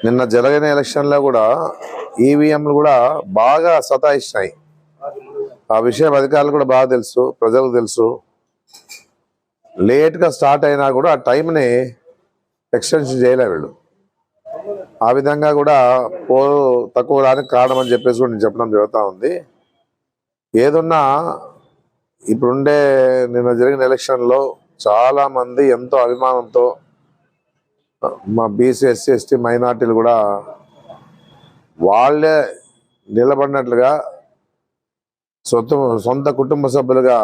నిన్న జరిగిన ఎలక్షన్లో కూడా ఈవీఎంలు కూడా బాగా సతాయిస్తున్నాయి. ఆ విషయం అధికారులు కూడా బాగా తెలుసు, ప్రజలకు తెలుసు. లేట్గా స్టార్ట్ అయినా కూడా ఆ టైంని ఎక్స్టెన్షన్ చేయలే వీళ్ళు. ఆ విధంగా కూడా పోరు తక్కువ రానికి కారణం అని చెప్పేసి కూడా నేను చెప్పడం జరుగుతూ ఉంది. ఏదున్నా ఇప్పుడుండే నిన్న జరిగిన ఎలక్షన్లో చాలామంది ఎంతో అభిమానంతో మా బీసీ ఎస్సీ ఎస్టీ మైనార్టీలు కూడా వాళ్ళే నిలబడినట్లుగా సొంత కుటుంబ సభ్యులుగా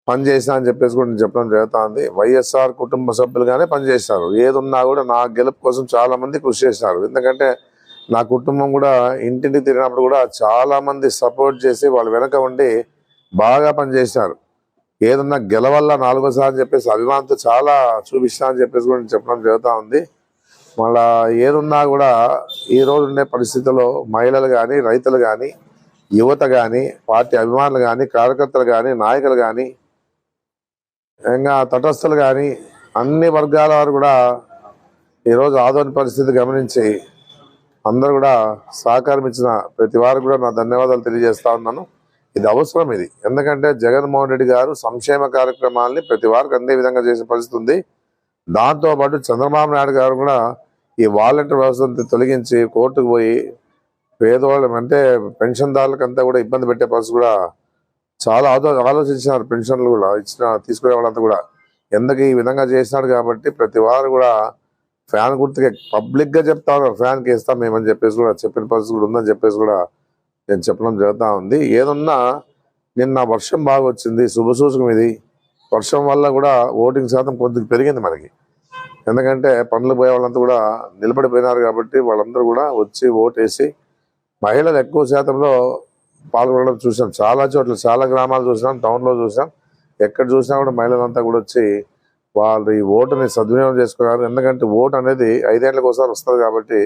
పనిచేసినా అని చెప్పేసి కూడా నేను చెప్పడం జరుగుతూ ఉంది. వైఎస్ఆర్ కుటుంబ సభ్యులుగానే పనిచేస్తారు. ఏదున్నా కూడా నా గెలుపు కోసం చాలా మంది కృషి చేస్తారు. ఎందుకంటే నా కుటుంబం కూడా ఇంటింటికి తిరిగినప్పుడు కూడా చాలా మంది సపోర్ట్ చేసి వాళ్ళు వెనక ఉండి బాగా పనిచేసినారు. ఏదన్నా గెలవల్ల నాలుగోసారి అని చెప్పేసి అభిమానంతో చాలా చూపిస్తా అని చెప్పేసి కూడా నేను చెప్పడం జరుగుతూ ఉంది. మళ్ళా ఏదున్నా కూడా ఈ రోజు ఉండే పరిస్థితుల్లో మహిళలు కానీ, రైతులు కానీ, యువత కానీ, పార్టీ అభిమానులు కానీ, కార్యకర్తలు కానీ, నాయకులు కానీ, ఇంకా తటస్థులు కానీ అన్ని వర్గాల వారు కూడా ఈరోజు ఆదోని పరిస్థితి గమనించి అందరూ కూడా సహకారం ఇచ్చిన ప్రతి వారు కూడా నా ధన్యవాదాలు తెలియజేస్తా ఉన్నాను. ఇది అవసరం. ఇది ఎందుకంటే జగన్మోహన్ రెడ్డి గారు సంక్షేమ కార్యక్రమాలని ప్రతి వారికి అందే విధంగా చేసే పరిస్థితి ఉంది. దాంతోపాటు చంద్రబాబు నాయుడు గారు కూడా ఈ వాలంటీర్ వ్యవస్థను తొలగించి కోర్టుకు పోయి పేదవాళ్ళం అంటే పెన్షన్దారులకంతా కూడా ఇబ్బంది పెట్టే పరిస్థితి కూడా చాలా ఆలోచించినారు. పెన్షన్లు కూడా తీసుకునే వాళ్ళంతా కూడా ఎందుకు ఈ విధంగా చేసినాడు కాబట్టి ప్రతి వారు కూడా ఫ్యాన్ గుర్తుగా పబ్లిక్గా చెప్తా ఉన్నారు, ఫ్యాన్కి వేస్తాం మేమని చెప్పేసి కూడా చెప్పిన పరిస్థితి కూడా ఉందని చెప్పేసి కూడా నేను చెప్పడం జరుగుతూ ఉంది. ఏదన్నా నిన్న వర్షం బాగా వచ్చింది, శుభసూచకం ఇది. వర్షం వల్ల కూడా ఓటింగ్ శాతం కొద్దిగా పెరిగింది మనకి. ఎందుకంటే పనులు పోయే వాళ్ళంతా కూడా నిలబడిపోయినారు కాబట్టి వాళ్ళందరూ కూడా వచ్చి ఓటేసి మహిళలు ఎక్కువ శాతంలో పాల్గొనడం చూసాం. చాలా చోట్ల చాలా గ్రామాలు చూసాం, టౌన్లో చూసాం. ఎక్కడ చూసినా కూడా మహిళలంతా కూడా వచ్చి వాళ్ళు ఈ ఓటుని సద్వినియోగం చేసుకున్నారు. ఎందుకంటే ఓటు అనేది 5 ఏళ్ళకి ఒకసారి వస్తుంది కాబట్టి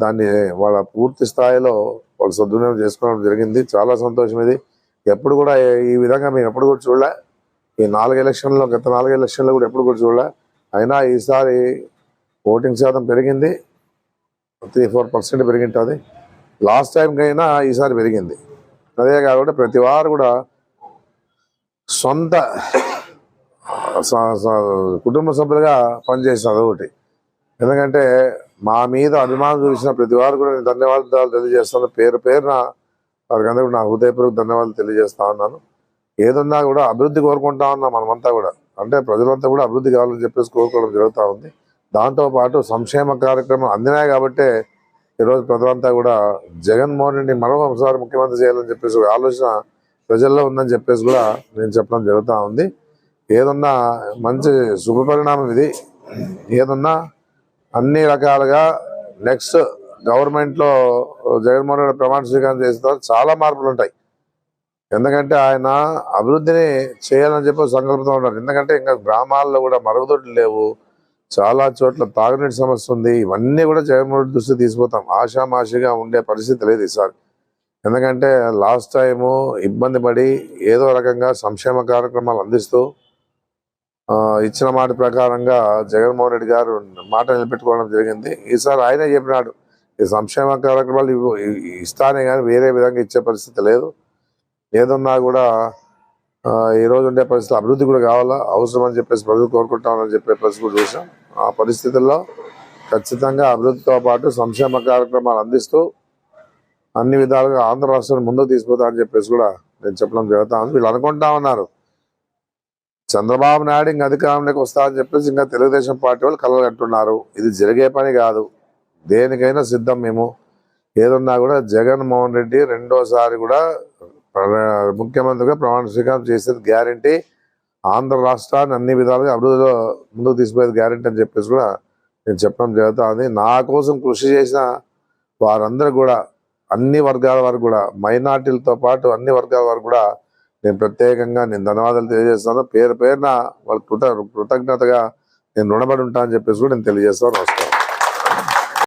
దాన్ని వాళ్ళ పూర్తి స్థాయిలో వాళ్ళు సద్వినియోగం చేసుకోవడం జరిగింది. చాలా సంతోషం ఇది. ఎప్పుడు కూడా ఈ విధంగా మేము ఎప్పుడు కూడా చూడలే. ఈ గత 4 ఎలక్షన్లో కూడా ఎప్పుడు కూడా చూడలే. అయినా ఈసారి ఓటింగ్ శాతం పెరిగింది, 3-4% పెరిగింటుంది. లాస్ట్ టైంకి అయినా ఈసారి పెరిగింది. అదే కాకుండా ప్రతి వారు కూడా సొంత కుటుంబ సభ్యులుగా పనిచేస్తారు. అదొకటి. ఎందుకంటే మా మీద అభిమానం చూపించిన ప్రతి వారు కూడా నేను ధన్యవాదాలు తెలియజేస్తాను. పేరున వారికి అందరూ నా హృదయపూర్వక ధన్యవాదాలు తెలియజేస్తా ఉన్నాను. ఏదన్నా కూడా అభివృద్ధి కోరుకుంటా ఉన్నాం మనమంతా కూడా. అంటే ప్రజలంతా కూడా అభివృద్ధి కావాలని చెప్పేసి కోరుకోవడం జరుగుతూ ఉంది. దాంతోపాటు సంక్షేమ కార్యక్రమం అందినాయి కాబట్టే ఈరోజు ప్రజలంతా కూడా జగన్మోహన్ రెడ్డి మరొకసారి ముఖ్యమంత్రి చేయాలని చెప్పేసి ఆలోచన ప్రజల్లో ఉందని చెప్పేసి కూడా నేను చెప్పడం జరుగుతూ ఉంది. ఏదన్నా మంచి శుభపరిణామం ఇది. ఏదన్నా అన్ని రకాలుగా నెక్స్ట్ గవర్నమెంట్లో జగన్మోహన్ రెడ్డి ప్రమాణ స్వీకారం చేసిన తర్వాత చాలా మార్పులు ఉంటాయి. ఎందుకంటే ఆయన అభివృద్ధిని చేయాలని చెప్పి సంకల్పంతో ఉన్నారు. ఎందుకంటే ఇంకా గ్రామాల్లో కూడా మరుగుదొడ్లు లేవు, చాలా చోట్ల తాగునీటి సమస్య ఉంది. ఇవన్నీ కూడా జగన్మోహన్ రెడ్డి దృష్టి తీసుకుపోతాం. ఆషామాషిగా ఉండే పరిస్థితి లేదు ఈసారి. ఎందుకంటే లాస్ట్ టైము ఇబ్బంది పడి ఏదో రకంగా సంక్షేమ కార్యక్రమాలు అందిస్తూ ఇచ్చిన మాట ప్రకారంగా జగన్మోహన్ రెడ్డి గారు మాట నిలబెట్టుకోవడం జరిగింది. ఈసారి ఆయనే చెప్పినాడు ఈ సంక్షేమ కార్యక్రమాలు ఇస్తానే కానీ వేరే విధంగా ఇచ్చే పరిస్థితి లేదు. ఏదన్నా కూడా ఈరోజు ఉండే పరిస్థితి అభివృద్ధి కూడా కావాలా, అవసరం అని చెప్పేసి ప్రజలు కోరుకుంటామని చెప్పే పరిస్థితి కూడా చూసాం. ఆ పరిస్థితుల్లో ఖచ్చితంగా అభివృద్ధితో పాటు సంక్షేమ కార్యక్రమాలు అందిస్తూ అన్ని విధాలుగా ఆంధ్ర రాష్ట్రాన్ని ముందుకు తీసుకుపోతామని చెప్పేసి కూడా నేను చెప్పడం జరుగుతా ఉంది. వీళ్ళు అనుకుంటా ఉన్నారు చంద్రబాబు నాయుడు ఇంకా అధికారంలోకి వస్తారని చెప్పేసి ఇంకా తెలుగుదేశం పార్టీ వాళ్ళు కలలు అంటున్నారు. ఇది జరిగే పని కాదు. దేనికైనా సిద్ధం మేము. ఏదన్నా కూడా జగన్మోహన్ రెడ్డి రెండోసారి కూడా ముఖ్యమంత్రిగా ప్రమాణ స్వీకారం చేసేది గ్యారంటీ. ఆంధ్ర రాష్ట్రాన్ని అన్ని విధాలుగా అభివృద్ధిలో ముందుకు తీసుకుపోయేది గ్యారంటీ అని చెప్పేసి కూడా నేను చెప్పడం జరుగుతూ ఉంది. నా కోసం కృషి చేసిన వారందరూ కూడా అన్ని వర్గాల వారు కూడా, మైనార్టీలతో పాటు అన్ని వర్గాల వారు కూడా నేను ప్రత్యేకంగా ధన్యవాదాలు తెలియజేస్తాను. పేరున వాళ్ళ కృతజ్ఞతగా నేను రుణపడి ఉంటా అని చెప్పేసి కూడా నేను తెలియజేస్తాను. నమస్కారం.